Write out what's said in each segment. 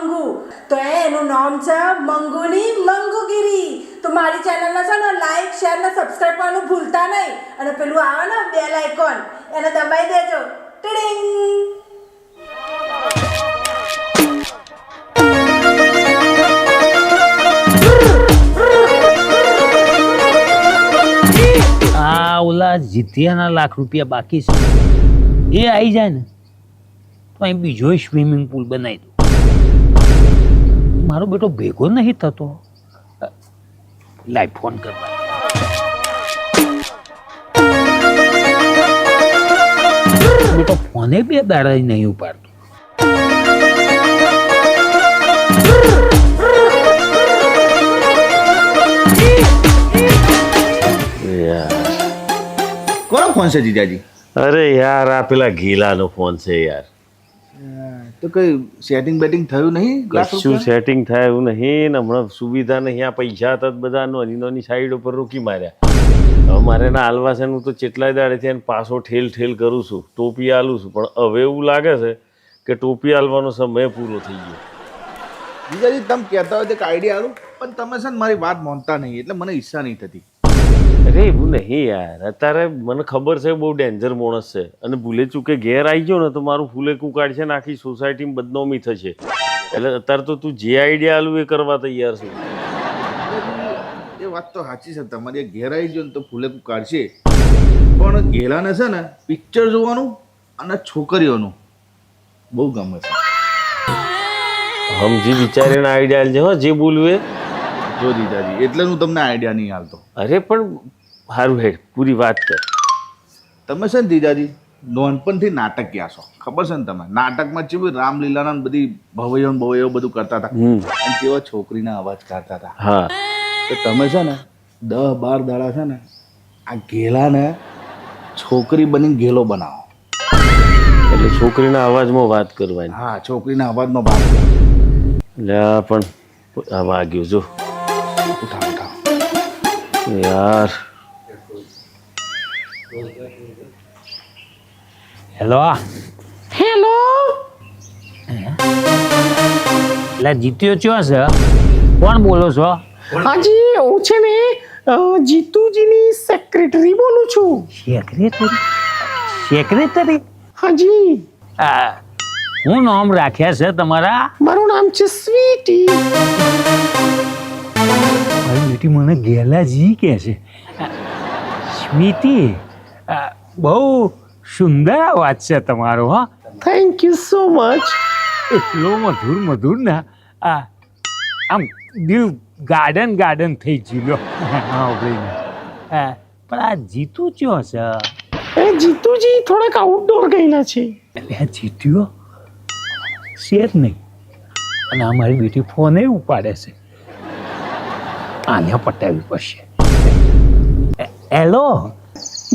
મંગુ. તો એનું નામ છે મંગુની મંગુગીરી. તો મારી ચેનલને છે ને લાઈક શેર ને સબસ્ક્રાઈબ કરવાનું ભૂલતા નહીં. અને પેલું આવે ને બેલ આઇકોન એને દબાઈ દેજો. ટીડિંગ. ઓલા જીત્યાના લાખ રૂપિયા બાકી છે એ આવી જાય ને તો અહીં બીજો સ્વિમિંગ પુલ બનાવી દો. મારો બેટો ભેગો નહીં થતો. લાઈવ ફોન કરવા બેટો ફોને 2 દાડા નહીં ઉપાડતો. કોનો ફોન છે જીજાજી? અરે યાર આ પેલા ગીલાનો ફોન છે યાર. તો કઈ સેટિંગ બેટિંગ થયું નહીં? કશું સેટિંગ થાય એવું નહીં ને હમણાં સુવિધા નહીં. આ પૈસા હતા બધા નાની સાઈડ ઉપર રોકી માર્યા. હવે મારે ના હાલવા છે હું તો ચેટલાય દાડેથી એને પાછો ઠેલ કરું છું, ટોપી હાલું છું, પણ હવે એવું લાગે છે કે ટોપી હાલવાનો સમય પૂરો થઈ ગયો. જીજાજી તમે કહેતા હોય તો એક આઈડિયા આલું, પણ તમે છે ને મારી વાત માનતા નહીં એટલે મને ઈચ્છા નહીં થતી. અરે એવું નહીં યાર, અત્યારે મને ખબર છે બહુ ડેન્જર માણસ છે અને ભૂલે ચૂકે ઘેર આવી ગયો ને તો મારું ફૂલે કુકાડ છે ને આખી સોસાયટીમાં બદનામી થશે. એટલે અત્યારે તો તું જે આઈડિયા આલું એ કરવા તૈયાર છું. એ વાત તો સાચી છે તમારી. ઘેર આવી ગયો ને તો ફૂલે કાઢશે, પણ ગેલાને છે ને પિક્ચર જોવાનું અને છોકરીઓનું બહુ ગમે છે. સમજી વિચારીને આઈડિયા આલજે હો, જે બોલવું એ. જો જીજાજી એટલે હું તમને આઈડિયા નહીં હાલતો. અરે પણ સારું હેડ પૂરી વાત કર. તમે છે ને જીજાજી નાનપણથી નાટકિયા છો, ખબર છે ને? તમે નાટકમાં કેવું રામલીલાના બધી ભવૈયો બધું કરતા હતા અને કેવા છોકરીના અવાજ કાઢતા હતા. હા તો તમે છે ને 10-12 દાડા છે ને આ ઘેલાને છોકરી બની ગેલો બનાવો. એટલે છોકરીના અવાજમાં વાત કરવાની. હા, છોકરીના અવાજમાં વાત. એટલે પણ આ વાગ્યું જો. ઉઠાવ યાર. Hello hello. એટલે જીત્યો ચો છે? કોણ બોલો છો? હાજી હું છે ને જીતુજીની સેક્રેટરી બોલું છું. સેક્રેટરી? હાજી. હું નામ રાખ્યા છે તમારા? મારું નામ છે સ્વીટી. બેટી મને ગેલાજી કહે છે. સ્વીટી, બહુ સુંદર અવાજ છે તમારો. હા, થેન્ક યુ સો મચ. એટલો મધુર ને આમ દિલ ગાર્ડન થઈ ગયું. પણ આ જીતુ ચો છે? એ જીતુજી થોડાક આઉટડોર ગયેલા છે. એટલે આ જીત્યો છે જ નહીં અને અમારી બેટી ફોને ઉપાડે છે. આને પટાવવી પડશે. હેલો.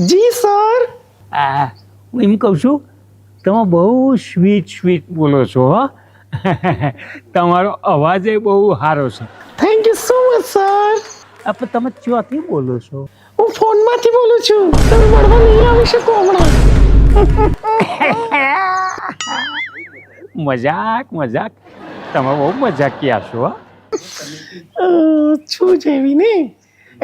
જી સર. હું એમ કહું છું તમે બહુ સ્વીટ બોલો છો. તમારો અવાજ એ બહુ સારો છે. Thank you so much sir. પણ તમે ચોથી બોલો છો? હું ફોનમાંથી બોલું છું. તમે મળવા નહીં આવી શકો હમણાં. મજાક તમે બહુ મજાકિયા છો. છું જેવી ને.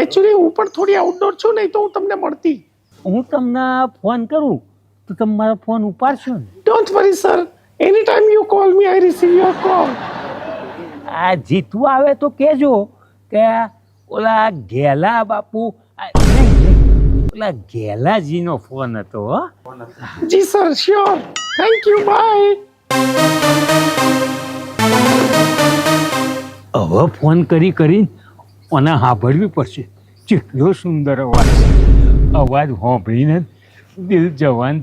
એકચ્યુઅલી હું પણ થોડી આઉટડોર છું, નહીં તો હું તમને મળતી. હું તમને ફોન કરું તો તમે મારો ફોન ઉપાડશો ને? Don't worry sir, any time you call me I receive your call. આ જીતવું આવે તો કહેજો કે ઓલા ઘેલા બાપુ ઓલા ઘેલાજીનો ફોન હતો. જી sir, sure. Thank you, bye. હવે ફોન કરીને મને સાંભળવી પડશે. કેટલો સુંદર અવાજ છે. અવાજ સાંભળીને દિલ જવાન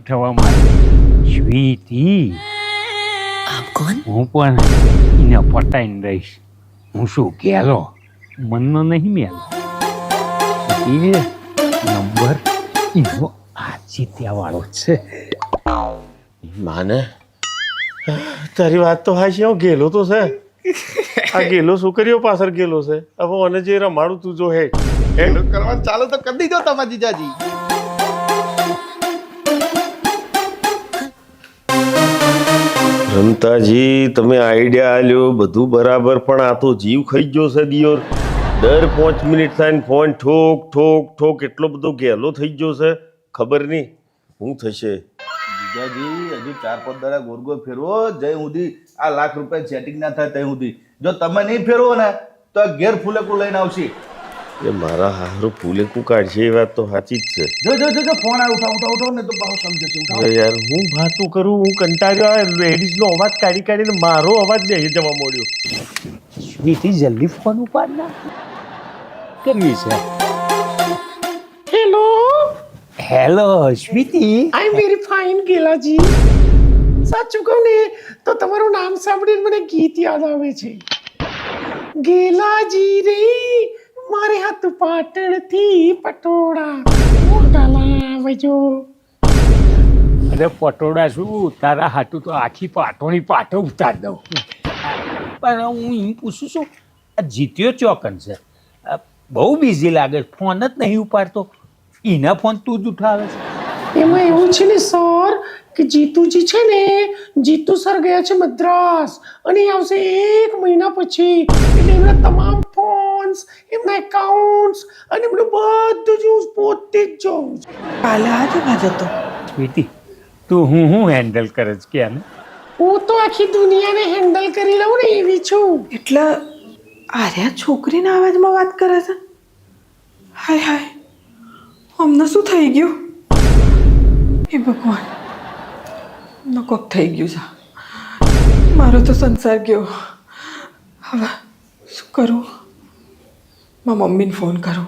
થવા માંડે. સ્વીટી, હું પણ એને પટાઈને રહીશ. હું શું કહેલો મનનો નહીં મેલો. એ નંબર એનો આ જીત્યાવાળો છે. માને તારી વાત તો હાશી. હું ગેલો તો છે. આ ગેલો છોકરીઓ પાછળ ગેલો છે. હવે મને જે રમાડું તું જો હે કરવાનું ચાલુ તો કરી દીધો તમારા જીજાજી. રમતાજી તમે આઈડિયા આલ્યો બધું બરાબર, પણ આ તો જીવ ખાઈ ગયો છે દિયોર. દર 5 મિનિટ થાય ને ફોન ઠોક ઠોક ઠોક એટલો બધો ગેલો થઈ ગયો છે, ખબર નહીં શું થશે. જીજાજી હજી 4-5 દાડા ગોરગો ફેરવો, જય સુધી આ લાખ રૂપિયા સેટિંગ ના થાય ત્યાં સુધી. જો તમે નહીં ફેરવો ને તો આ ઘેર ફૂલેકું લઈને આવશે. એ મારા હારું ફૂલેકું કાઢશે એ વાત તો સાચી જ છે. જો ફોન આવે, ઉઠાવ ને તો બહુ સમજશે. ઉઠાવ. અરે યાર હું વાતું કરું, હું કંટાળ્યો. લેડીઝનો અવાજ કાઢીને મારો અવાજ બેસી જવા મળ્યો. સ્વીટી જલ્દી ફોન ઉપાડ ના કરવી છે. Hello, hello sweety. I am very fine Gelaji. સાચું કહું ને તો તમારું નામ સાંભળીને મને ગીત યાદ આવે છે. ગેલાજી રે મારે હાથ પાટણથી પટોળા મોઢા લાવજો. અરે પટોળા શું, તારા હાટું તો આખી પાટોની પાટો ઉતાર દઉં. પણ હું એમ પૂછું છું, આ જીત્યો ચોકન છે, બહુ બિઝી લાગે, ફોન જ નહીં ઉપાડતો. એના ફોન તું જ ઉઠાવે છે. એમાં એવું છે ને સર કે જીતુજી છે ને, જીતુ સર ગયા છે મદ્રાસ અને એ આવશે 1 મહિના પછી. એટલે એમના તમામ ફોન્સ, એમના એકાઉન્ટ્સ અને એમનું બધું જ હું પોતે જ જોઉં છું. કાલે આજે જતો. સ્વીટી તું હું હેન્ડલ કરે છે કે આને? હું તો આખી દુનિયાને હેન્ડલ કરી લઉં ને એવી છું. એટલે આર્યા છોકરીના અવાજમાં વાત કરે છે. હાય હાય, અમને શું થઈ ગયું? એ ભગવાન, નકોક થઈ ગયું છે. મારો તો સંસાર ગયો. હવે શું કરું? મારા મમ્મીને ફોન કરું,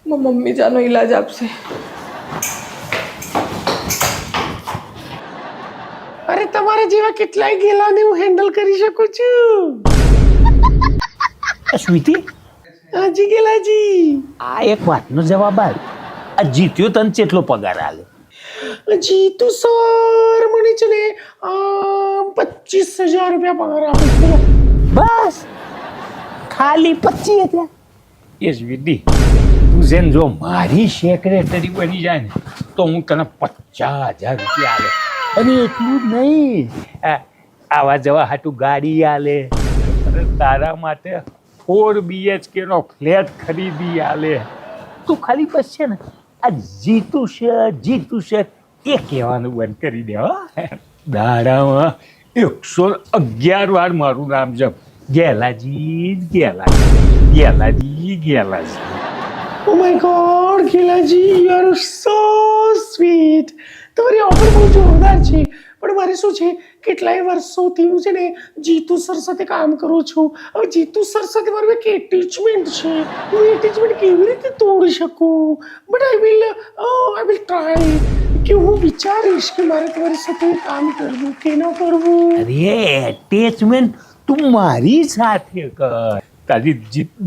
મારા મમ્મી જાનો ઈલાજ આપશે. અરે તમારા જેવા કેટલાય ગેલાને હું હેન્ડલ કરી શકું છું. સ્વીટી હાજી ગેલાજી. આ એક વાતનો જવાબ આલ. આ જીત્યો તને કેટલો પગાર આલે? જીતુ સર મને છે ને 25,000 રૂપિયા પગાર આપે છે. બસ ખાલી 25,000? એ સ્વીટી તું જેમ જો મારી સેક્રેટરી બની જાય ને તો હું તને 50,000 રૂપિયા આલે. અને એટલું જ નહીં, આવા જવા હાટું ગાડી આલે, અને તારા માટે 4 BHK નો ફ્લેટ ખરીદી આલે. તું ખાલી બસ છે ને આ જીતું છે એ કહેવાનું બંધ કરી દે. દાડામાં 111 વાર મારું નામ જપ, Gelaji. Oh my god Gelaji, you are so sweet. તમારી ઓફર બહુ જોરદાર છે, પણ મારે શું છે, કેટલાય વર્ષોથી હું છે ને જીતુ સર સાથે કામ કરું છું. હવે જીતુ સર સાથે મારું એક એટેચમેન્ટ છે. હું એટેચમેન્ટ કેવી રીતે તોડી શકું? But I will try. કે હું વિચારીશ કે મારે તમારી સાથે કામ કરવું કે ન કરવું. અરે એટેચમેન્ટ તું મારી સાથે કર, તારી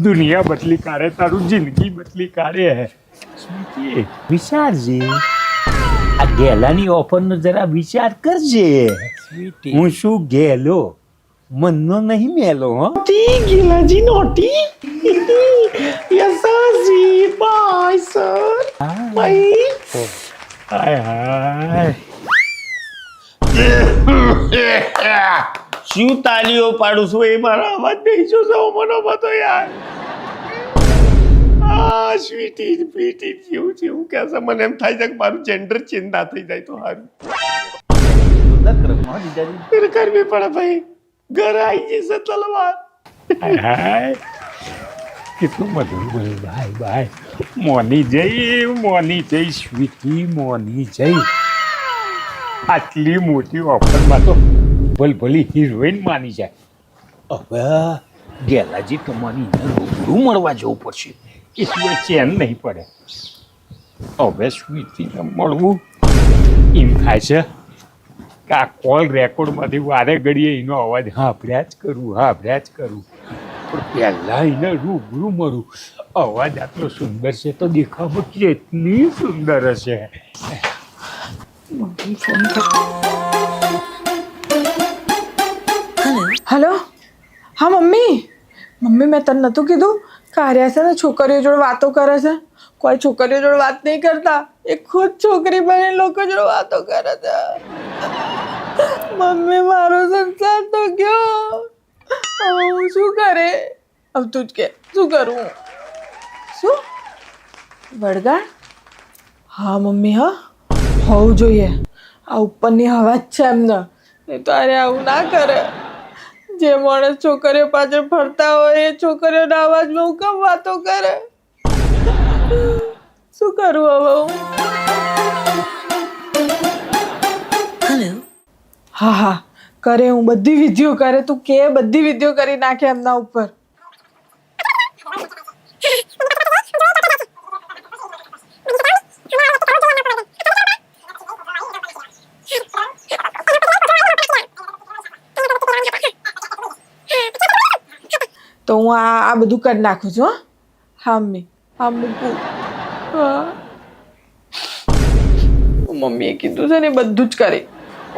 દુનિયા બદલી કાઢે, તારું જિંદગી બદલી કાઢે. સ્વીટી વિચારજે, આ ગેલાની ઓફરનો જરા વિચાર કરજે. હું શું ગેલો, મનનો નહીં મેલો. Naughty Gelaji, naughty. Yes sir, bye sir, bye. હાય શું તાલીઓ પાડું છું, એ મારા અવાજ બેસ્યો છે મને બધો યાર. સ્વીટી જેવું કે છે, મને એમ થાય છે કે મારું જેન્ડર ચેન્જ ના થઈ જાય તો સારું. જોરદાર કરમ હો જીજાજી. ફિર કરવી પડે ભાઈ, ઘરે આવી જશે તલવાર. હાય કેટલું મધુર બોલ્યું. બાય મોની જઈ સ્વીટી, મોની જઈ. આટલી મોટી ઓફરમાં તો ભલી હિરોઈન માની જાય. હવે ગેલાજી તમારી રૂબરૂ મળવા જવું પડશે, એ સિવાય ચેન નહીં પડે. હવે સ્વીટીને મળવું એમ થાય છે કે આ કોલ રેકોર્ડમાંથી વારે ઘડીએ એનો અવાજ સાંભળ્યા જ કરું. પણ પહેલાં એને રૂબરૂ મળું. અવાજ આટલો સુંદર છે તો દેખાવમાં કેટલી સુંદર હશે. હલો, હા મમ્મી. મેં તને નહોતું કીધું કે આર્યા છે ને છોકરીઓ જોડે વાતો કરે છે? કોઈ છોકરીઓ જોડે વાત નહીં કરતા, એ ખુદ છોકરી બને લોકો જોડે વાતો કરે છે. મમ્મી મારો સંસાર તો ગયો. હવે હું શું કરે? હવે તું જ કે શું કરું? શું વળગાડ? હા મમ્મી, હા હોવું જોઈએ. આ ઉપરની હવા જ છે એમને, નહીં તો અરે આવું ના કરે. જે માણસ છોકરીઓ પાછળ ફરતા હોય એ છોકરીઓના અવાજમાં હું કેમ વાતો કરે? શું કરું હવે હું? હા હા કરે, હું બધી વિધિઓ કરે. તું કે બધી વિધિઓ કરી નાખે એમના ઉપર. તો હું આ બધું કરી નાખું છું. હા મમ્મી, હા મૂકું. હા મમ્મીએ કીધું છે ને બધું જ કરી.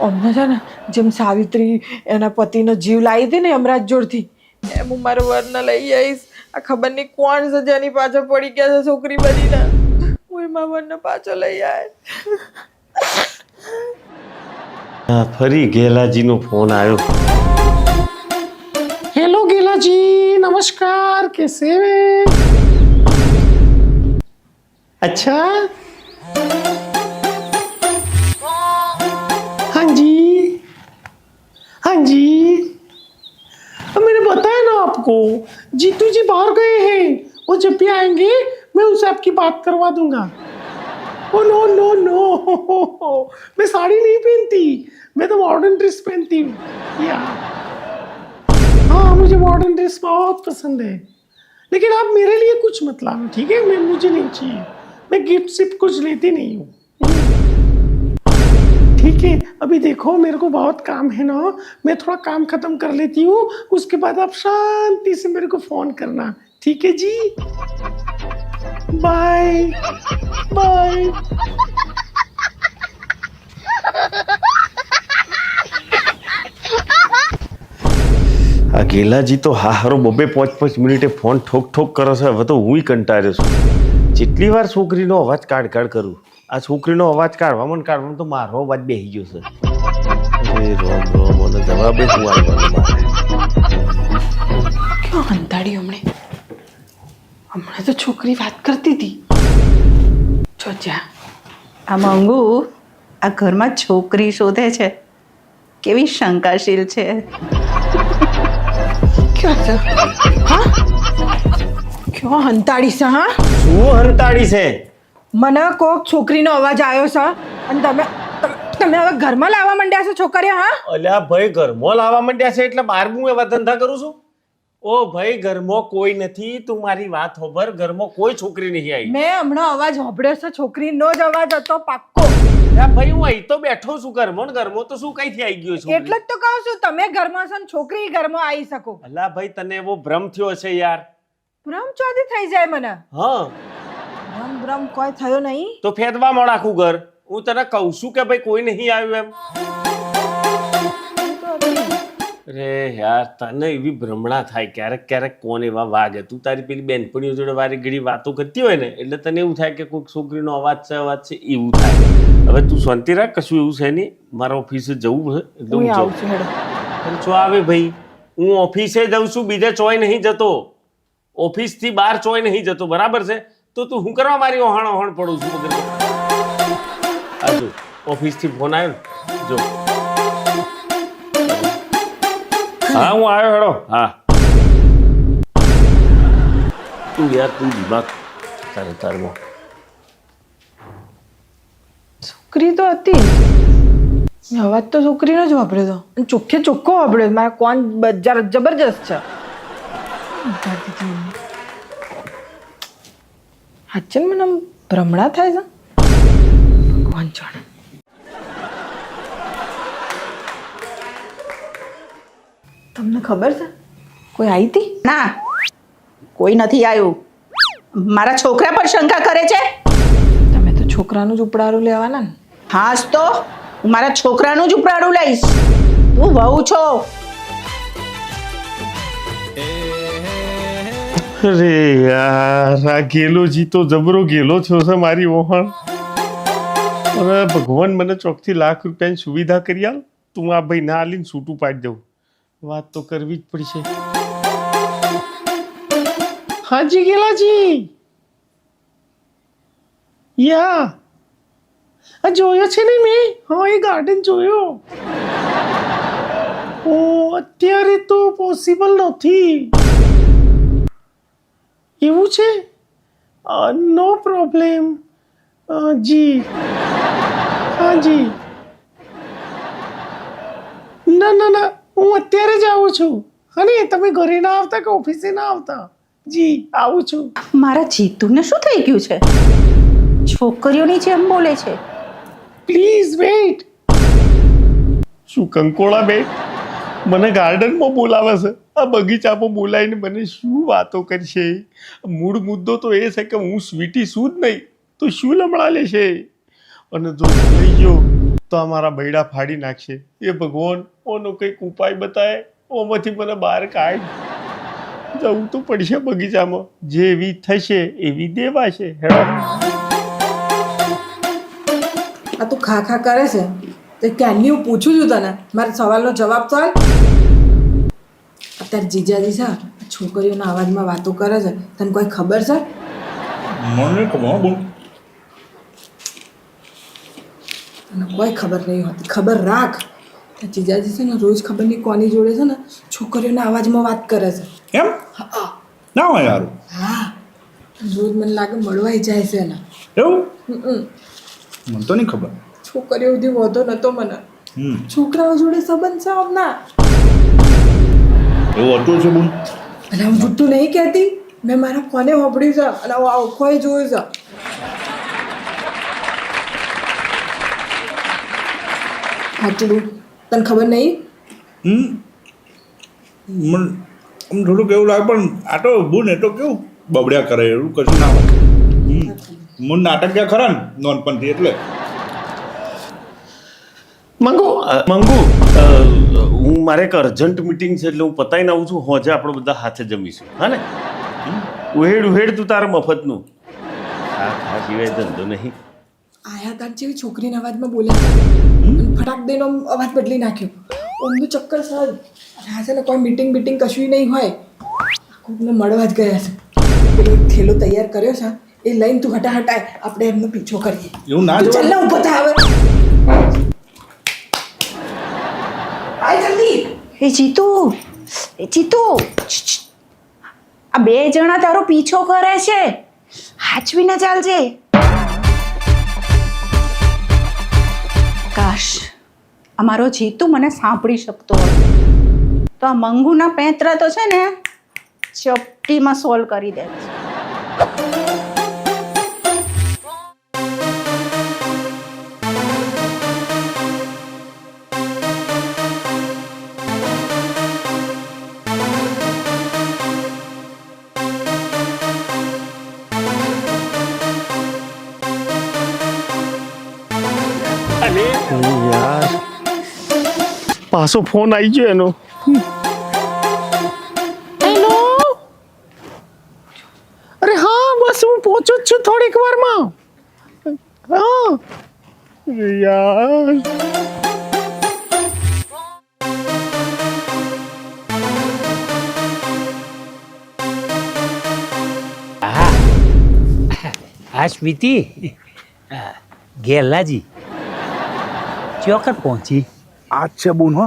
અમને છે ને જેમ સાવિત્રી એના પતિનો જીવ લાવી હતી ને યમરાજ જોડથી, એમ હું મારા વરને લઈ આવીશ. આ ખબર નહીં કોણ છે જેની પાછળ પડી ગયા છે છોકરી બનીને. હું એમાં વરને પાછો લઈ આવે. ફરી ગેલાજીનો ફોન આવ્યો. हेलो गेला जी, नमस्कार, कैसे हैं? अच्छा, हाँ जी, हाँ जी, अब मैंने बताया ना आपको, जीतू जी बाहर गए हैं. वो जब भी आएंगे मैं उनसे आपकी बात करवा दूंगा. ओ नो नो नो, मैं साड़ी नहीं पहनती, मैं तो मॉडर्न ड्रेस पहनती हूँ. या हाँ, मुझे मॉडर्न ड्रेस बहुत पसंद है. लेकिन आप मेरे लिए कुछ मत लाना, ठीक है? मैं मुझे नहीं चाहिए. मैं गिफ्ट सिर्फ कुछ लेती नहीं हूँ. ठीक है, अभी देखो मेरे को बहुत काम है ना, मैं थोड़ा काम खत्म कर लेती हूँ. उसके बाद आप शांति से मेरे को फोन करना, ठीक है जी? Bye bye. આ ગેલાજી તો હા હારો બબે 5 મિનિટે ફોન ઠોક ઠોક કરે છે. હવે તો હુંય કંટાળ્યો છું. જેટલી વાર છોકરીનો અવાજ કાઢ કરું, આ છોકરીનો અવાજ કાઢવામાં તો મારો અવાજ બેસી ગયો છે. અરે રોમ રોમ, મને જવાબે શું આવવાનો મારે? ક્યાં હંતાડી હમણાં તો છોકરી વાત કરતી હતી. જો જા આ મંગુ આ ઘરમાં છોકરી શોધે છે, કેવી શંકાશીલ છે. ક્યાં છે? હા ક્યાં હંતાડી છે? હા શું હંતાડી છે? મને કોક છોકરીનો અવાજ આવ્યો છે અને તમે હવે ઘરમાં લાવવા માંડ્યા છો છોકરીઓ? હા અલ્યા ભાઈ, ઘરમાં લાવવા માંડ્યા છે એટલે બહાર હું એવા ધંધા કરું છું? ઓ ભાઈ, ઘરમાં કોઈ નથી. તું મારી વાત હોભર, ઘરમાં કોઈ છોકરી નહીં આવી. મેં હમણાં અવાજ સાંભળ્યો છે, છોકરીનો જ અવાજ હતો પાક્કો. ભાઈ, હું અહીં તો બેઠો છું ઘરમાં તો શું કઈથી આવી ગયો છું? એટલે જ તો કહું છું તમે ઘરમાં છો ને છોકરી ઘરમાં આવી શકો. અલ્લા ભાઈ, તને એવો ભ્રમ થયો છે યાર. ભ્રમ ચોથી થઈ જાય મને? હા, ભ્રમ કોઈ થયો નહીં. તો ફેદવા મોડ આખું ઘર. હું તને કહું છું કે ભાઈ કોઈ નહીં આવ્યું એમ. અરે યાર, તને એવી ભ્રમણા થાય ક્યારેક કોણ એવા વાગે. તું તારી પેલી બેનપણીઓ જોડે વારી ઘડી વાતો કરતી હોય ને એટલે તને એવું થાય કે કોઈક છોકરીનો અવાજ છે એવું થાય. હવે તું શાંતિ રાખ, કશું એવું છે નહીં. મારા ઓફિસે જવું છે એટલે હું જાઉં છું. ચો આવે ભાઈ, હું ઓફિસે જઉં છું, બીજે ચોય નહીં જતો. ઓફિસથી બહાર ચોય નહીં જતો, બરાબર છે? તો તું હું કરવા મારી ઓહાણ પડું છું વગર? આ જો ઓફિસથી ફોન આવ્યો ને, જો. હા, હું આવ્યો હેડો. હા, તું દિમાગ તારમાં. છોકરી તો હતી, અવાજ તો છોકરીનો જ વાપર્યો હતો, ચોખ્ખો વાપર્યો. મારા કોણ જબરજસ્ત છે. સાચે મને ભ્રમણા થાય છે. ભગવાન જાણે. તમને ખબર છે કોઈ આવી હતી? ના, કોઈ નથી આવ્યું. મારા છોકરા પર શંકા કરે છે. તમે તો છોકરાનું જ ઉપડારું લેવાના ને? હા જ તો, હું મારા છોકરાનું જ ઉપરાડું લઈશ. તું વહુ છો. અરે યાર, આ ગેલોજી તો જબરો ગેલો થયો છે મારી ઓહણ. હવે ભગવાન મને ચોકથી ₹1,00,000 સુવિધા કરી આલ. તું આ ભાઈ ના આલીને છૂટું પાડી દઉં. વાત તો કરવી જ પડશે. હાજી ગેલાજી, યા આ જોયો છે ને મેં? હા, એ ગાર્ડન જોયો. ઓ અત્યારે તો પોસિબલ નથી. એવું છે? નો પ્રોબ્લેમ. જી હા જી. ના ના ના, હું અત્યારે જ આવું છું. હા ને, તમે ઘરે ના આવતા કે ઓફિસે ના આવતા? જી આવું છું. મારા જીતુને શું થઈ ગયું છે? છોકરીઓની જેમ બોલે છે. Please wait. શું કંકોળા બેટ મને ગાર્ડનમાં બોલાવે છે? આ બગીચામાં બોલાવીને મને શું વાતો કરશે? મૂળ મુદ્દો તો એ છે કે હું સ્વીટી છું જ નહીં તો શું લમણા લેશે? અને જો લઈ ગયો તો અમારા બૈડા ફાડી નાખશે. એ ભગવાન, ઓનો કંઈક ઉપાય બતાય, ઓમાંથી મને બહાર કાઢ. જવું તો પડશે બગીચામાં. જેવી થશે એવી દેવાશે. હેડો. આ તું ખા ખા કરે છે તો ક્યારની હું પૂછું છું તને, મારા સવાલનો જવાબ તો આપ. અત્યારે જીજાજી છે છોકરીઓના અવાજમાં વાતો કરે છે, તને કોઈ ખબર છે? મને ખબર બોલ. તને કોઈ ખબર નહીં હોતી. ખબર રાખ. જીજાજી છે ને રોજ ખબર નહીં કોની જોડે છે ને છોકરીઓના અવાજમાં વાત કરે છે. એમ ના હોય યાર. હા, રોજ મને લાગે મળવાઈ જાય છે એના. એવું હમ. મને તો નહીં ખબર. છોકરીઓ સુધી વધો નતો મને. છોકરાઓ જોડે સંબંધ છે ના. એવું હતું છે બોલ. અને હું જુઠ્ઠું નહીં કહેતી, મેં મારા ફોને વાપર્યું છે અને હું આખોએ જોયું છે. સાચું બોલ, તને ખબર નહીં? મને આમ થોડુંક એવું લાગે પણ આ તો બોલ ને તો કેવું બબડ્યા કરે એવું કશું ના હોય. મને નાટક ક્યાં ખરા ને નોનપણથી એટલે. મંગુ હું મારે એક અર્જન્ટ મીટિંગ છે એટલે હું પતાવીને આવું છું. હોજે આપણે બધા હાથે જમીશું. હા ને? ઉહેડ તું તારા મફતનું. હા સિવાય ધંધો નહીં. આયા તાર જેવી છોકરીના અવાજમાં બોલે ફટાક દઈને અવાજ બદલી નાખ્યો. ઓમનું ચક્કર સર. આ છે ને કોઈ મીટિંગ કશું નહીં હોય, કોઈને મળવા જ ગયા છે. પેલો એક થેલો તૈયાર કર્યો છે, એ લઈને તું હટાય, આપણે એમનો પીછો કરીએ. એવું ના ચાલ ને ઊભો થા હવે. આય જલ્દી. એ જીતુ, આ બે જણા તારો પીછો કરે છે. હાચવીને ચાલજે. કાશ અમારો જીતુ મને સાંભળી શકતો હોય તો આ મંગુના પેંતરા તો છે ને ચપટીમાં સોલ્વ કરી દે. યાર પાછો ફોન આવી ગયો એનો. હેલો. અરે હા, બસ હું પહોંચું જ છું થોડીક વારમાં. હા યાર. હા સ્વીટી, ગેલાજી ચોકર પહોંચી. આ છે બોન હો.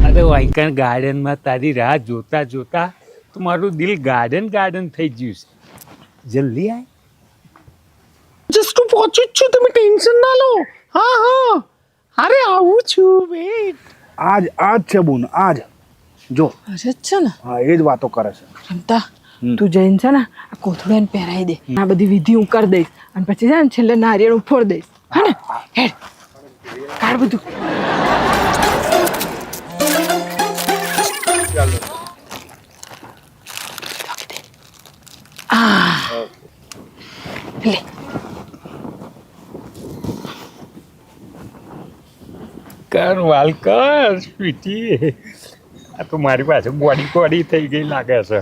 અરે વાયકણ ગાર્ડનમાં તારી રાહ જોતા જોતા તો મારું દિલ ગાર્ડન થઈ ગયું છે. જલ્દી આય. જસ્ટ હું પહોંચું જ છું, તમે ટેન્શન ના લો. હા અરે આવું છું. વેટ. આજ છે બોન, આજ જો. અરે જ છે ને. હા, એ જ વાતો કરે છે. રમતા તું જઈને છે ને આ કોથળો એને પહેરાવી દે. આ બધી વિધિ હું કરી દઈશ અને પછી છે ને છેલ્લે નારિયેળ હું ફોડ દઈશ. હા ને? હેડ કાઢ બધું. લે કર વાલ કર સ્વીટી. આ તો મારી પાસે બોડી થઈ ગઈ લાગે છે.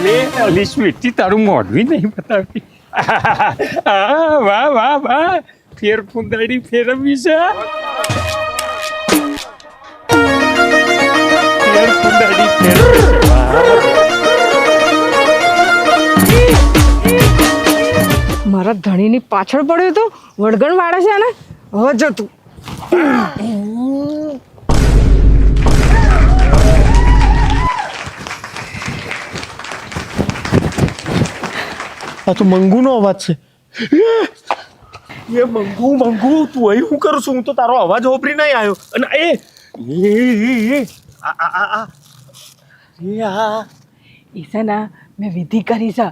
અલે અલી સ્વીટી તારું મોઢું નહીં બતાવતી વાહ વાહ વાહ ફેર ફૂંદડી ફેરવી છે ફેર ફૂંદડી ફેરવી છે વાહ મારા ધણીની પાછળ પડ્યો તો વળગણ વાળે છે ને હવે જતું આ તો મંગુનો અવાજ છે એ મંગુ તું અહીં શું કરું છું? હું તો તારો અવાજ ઓપરી નહીં આવ્યો અને એ છે ને મેં વિધિ કરી છે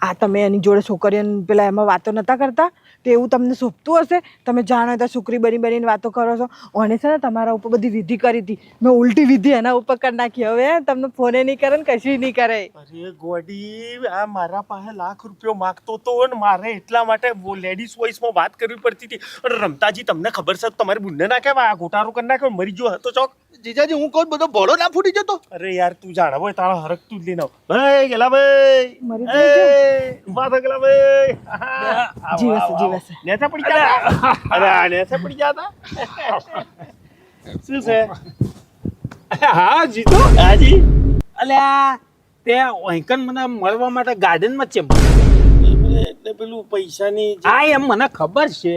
આ તમે એની જોડે છોકરીઓને પેલા એમાં વાતો નતા કરતા તો એવું તમને શોભતું હશે તમે જાણો તો છોકરી બનીને વાતો કરો છો અને છે ને તમારા ઉપર બધી વિધિ કરી હતી મેં ઉલટી વિધિ એના ઉપર કરી નાખી હવે તમને ફોને નહીં કરે ને કશું નહીં કરે અરે ગોડી આ મારા પાસે ₹1,00,000 માગતો તો ને મારે એટલા માટે લેડીઝ વોઇસમાં વાત કરવી પડતી હતી અને રમતાજી તમને ખબર છે તમારી બુનને ના કહેવાય આ ગોટારો કરી નાખ્યો મરી ગયો હતો ચોક જીજાજી હું કહું બધો ભોળો ના ફૂટી જતો. અરે યાર તું જાણે હોય તારા હરક તું જ લઈને આવ ભાઈ ગેલા ભાઈ મરી એ ઉભા થા ગેલા ભાઈ જીવસે નેતા પડી ગયા અરે આ નેતા પડી ગયા હતા શું છે હા જીતો હાજી અલ્યા તે ઓંકન મને મળવા માટે ગાર્ડનમાં ચેમ એટલે પેલું પૈસાની હા એમ મને ખબર છે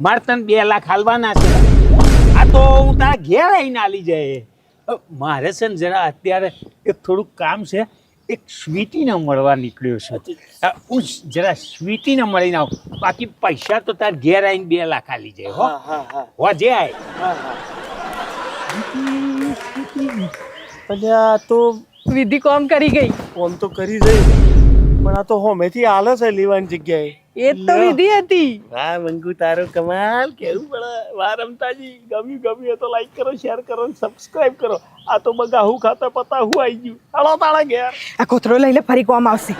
મારે તને 2 લાખ હાલવાના છે આ તો હું તારા ઘેર આવીને આલી જાય મારે છે ને જરા અત્યારે એક થોડુંક કામ છે એક સ્વીટીને મળવા નીકળ્યો છે હું જરા સ્વીટીને મળીને આવું બાકી પૈસા તો તાર ઘેર આવીને 2 લાખ આલી જાય હો હો જે આય અલ્યા તો વિધિ કોમ કરી ગઈ ફોન તો કરી જઈ પણ આ તો હોમેથી આલે છે લેવાની જગ્યાએ એ જ તો વિધિ હતી વાહ મંગુ તારો કમાલ કેવું પડે વાહ રમતાજી ગમ્યું તો લાઈક કરો શેર કરો સબસ્ક્રાઇબ કરો આ તો બગા હું ખાતા પતા હું આવી ગયું હાલો તાળા ઘેર આ કોથળો લઈ લે ફરી કોમ આવશે